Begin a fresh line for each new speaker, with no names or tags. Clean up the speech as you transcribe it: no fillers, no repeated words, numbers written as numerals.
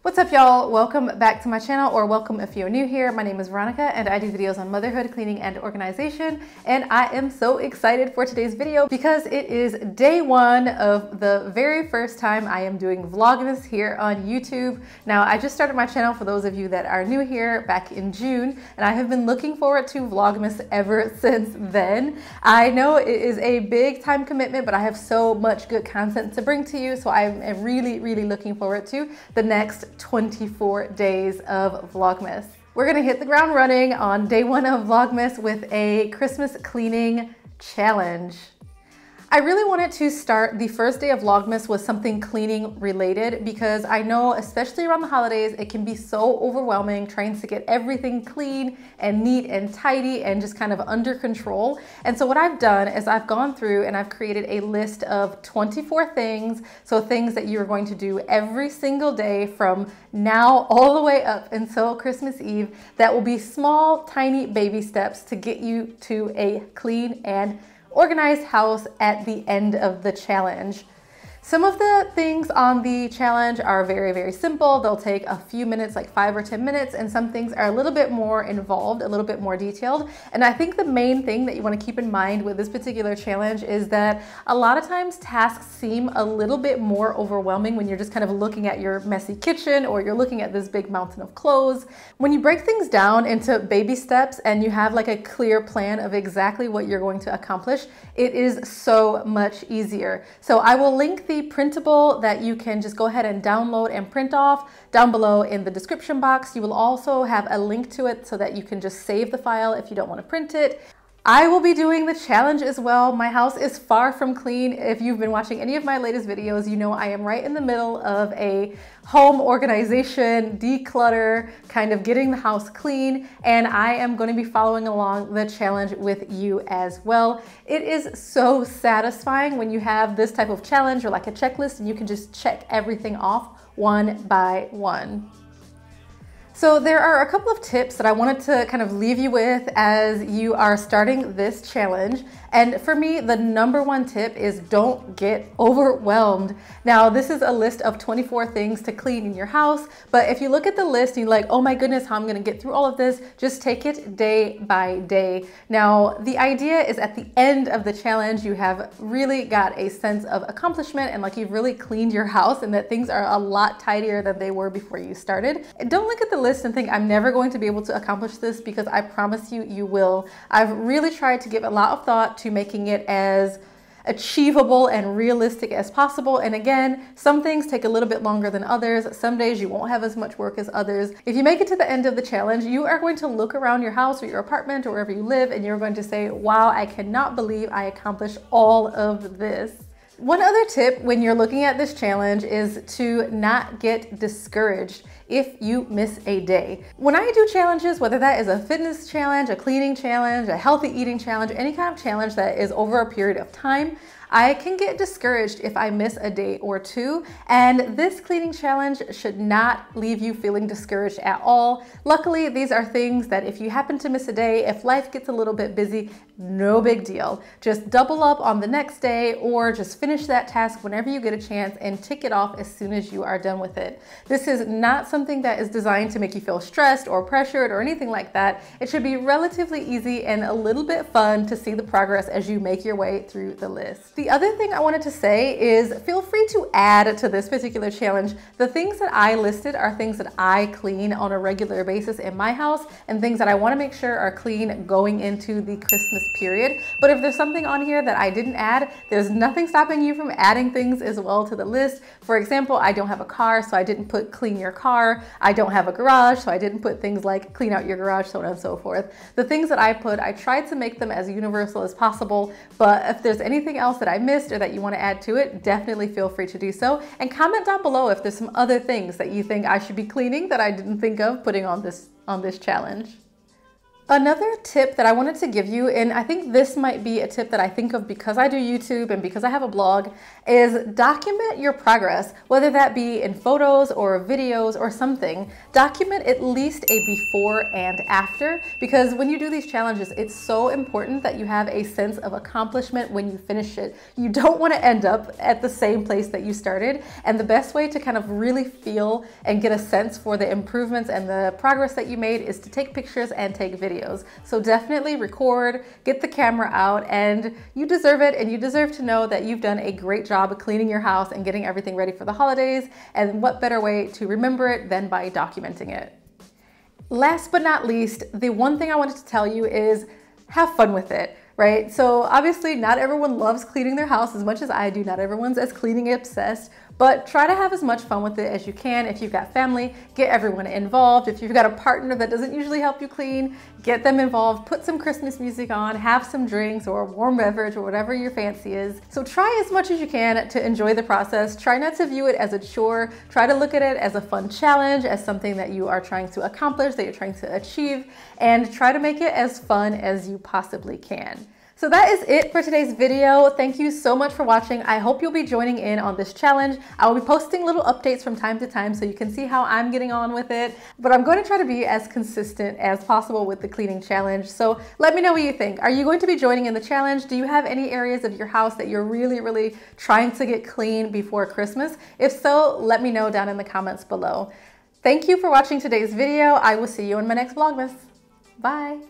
What's up, y'all? Welcome back to my channel, or welcome if you're new here. My name is Veronica and I do videos on motherhood, cleaning, and organization. And I am so excited for today's video because it is day one of the very first time I am doing Vlogmas here on YouTube. Now, I just started my channel for those of you that are new here back in June, and I have been looking forward to Vlogmas ever since then. I know it is a big time commitment, but I have so much good content to bring to you, so I'm really looking forward to the next 24 days of Vlogmas. We're gonna hit the ground running on day one of Vlogmas with a Christmas cleaning challenge. I really wanted to start the first day of Vlogmas with something cleaning related because I know, especially around the holidays, it can be so overwhelming trying to get everything clean and neat and tidy and just kind of under control. And so what I've done is I've gone through and I've created a list of 24 things. So things that you're going to do every single day from now all the way up until Christmas Eve that will be small, tiny baby steps to get you to a clean and organized house at the end of the challenge. Some of the things on the challenge are very simple. They'll take a few minutes, like 5 or 10 minutes, and some things are a little bit more involved, a little bit more detailed. And I think the main thing that you want to keep in mind with this particular challenge is that a lot of times tasks seem a little bit more overwhelming when you're just kind of looking at your messy kitchen or you're looking at this big mountain of clothes. When you break things down into baby steps and you have like a clear plan of exactly what you're going to accomplish, it is so much easier. So I will link the printable that you can just go ahead and download and print off down below in the description box. You will also have a link to it so that you can just save the file if you don't want to print it. I will be doing the challenge as well. My house is far from clean. If you've been watching any of my latest videos, you know I am right in the middle of a home organization, declutter, kind of getting the house clean, and I am going to be following along the challenge with you as well. It is so satisfying when you have this type of challenge or like a checklist and you can just check everything off one by one. So there are a couple of tips that I wanted to kind of leave you with as you are starting this challenge. And for me, the number one tip is don't get overwhelmed. Now, this is a list of 24 things to clean in your house, but if you look at the list and you're like, oh my goodness, how I'm gonna get through all of this, just take it day by day. Now, the idea is at the end of the challenge, you have really got a sense of accomplishment and like you've really cleaned your house and that things are a lot tidier than they were before you started. And don't look at the list and think I'm never going to be able to accomplish this, because I promise you, you will. I've really tried to give a lot of thought to making it as achievable and realistic as possible. And again, some things take a little bit longer than others. Some days you won't have as much work as others. If you make it to the end of the challenge, you are going to look around your house or your apartment or wherever you live, and you're going to say, wow, I cannot believe I accomplished all of this. One other tip when you're looking at this challenge is to not get discouraged if you miss a day. When I do challenges, whether that is a fitness challenge, a cleaning challenge, a healthy eating challenge, any kind of challenge that is over a period of time, I can get discouraged if I miss a day or two, and this cleaning challenge should not leave you feeling discouraged at all. Luckily, these are things that if you happen to miss a day, if life gets a little bit busy, no big deal. Just double up on the next day or just finish that task whenever you get a chance and tick it off as soon as you are done with it. This is not something that is designed to make you feel stressed or pressured or anything like that. It should be relatively easy and a little bit fun to see the progress as you make your way through the list. The other thing I wanted to say is feel free to add to this particular challenge. The things that I listed are things that I clean on a regular basis in my house and things that I want to make sure are clean going into the Christmas period. But if there's something on here that I didn't add, there's nothing stopping you from adding things as well to the list. For example, I don't have a car, so I didn't put clean your car. I don't have a garage, so I didn't put things like clean out your garage, so on and so forth. The things that I put, I tried to make them as universal as possible, but if there's anything else that I missed or that you want to add to it, definitely feel free to do so. And comment down below if there's some other things that you think I should be cleaning that I didn't think of putting on this challenge. Another tip that I wanted to give you, and I think this might be a tip that I think of because I do YouTube and because I have a blog, is document your progress, whether that be in photos or videos or something. Document at least a before and after, because when you do these challenges, it's so important that you have a sense of accomplishment when you finish it. You don't want to end up at the same place that you started, and the best way to kind of really feel and get a sense for the improvements and the progress that you made is to take pictures and take videos. So definitely record, get the camera out, and you deserve it, and you deserve to know that you've done a great job of cleaning your house and getting everything ready for the holidays, and what better way to remember it than by documenting it. Last but not least, the one thing I wanted to tell you is have fun with it. Right? So obviously not everyone loves cleaning their house as much as I do. Not everyone's as cleaning obsessed, but try to have as much fun with it as you can. If you've got family, get everyone involved. If you've got a partner that doesn't usually help you clean, get them involved. Put some Christmas music on, have some drinks or a warm beverage or whatever your fancy is. So try as much as you can to enjoy the process. Try not to view it as a chore. Try to look at it as a fun challenge, as something that you are trying to accomplish, that you're trying to achieve, and try to make it as fun as you possibly can. So that is it for today's video. Thank you so much for watching. I hope you'll be joining in on this challenge. I will be posting little updates from time to time so you can see how I'm getting on with it. But I'm going to try to be as consistent as possible with the cleaning challenge. So let me know what you think. Are you going to be joining in the challenge? Do you have any areas of your house that you're really trying to get clean before Christmas? If so, let me know down in the comments below. Thank you for watching today's video. I will see you in my next Vlogmas. Bye.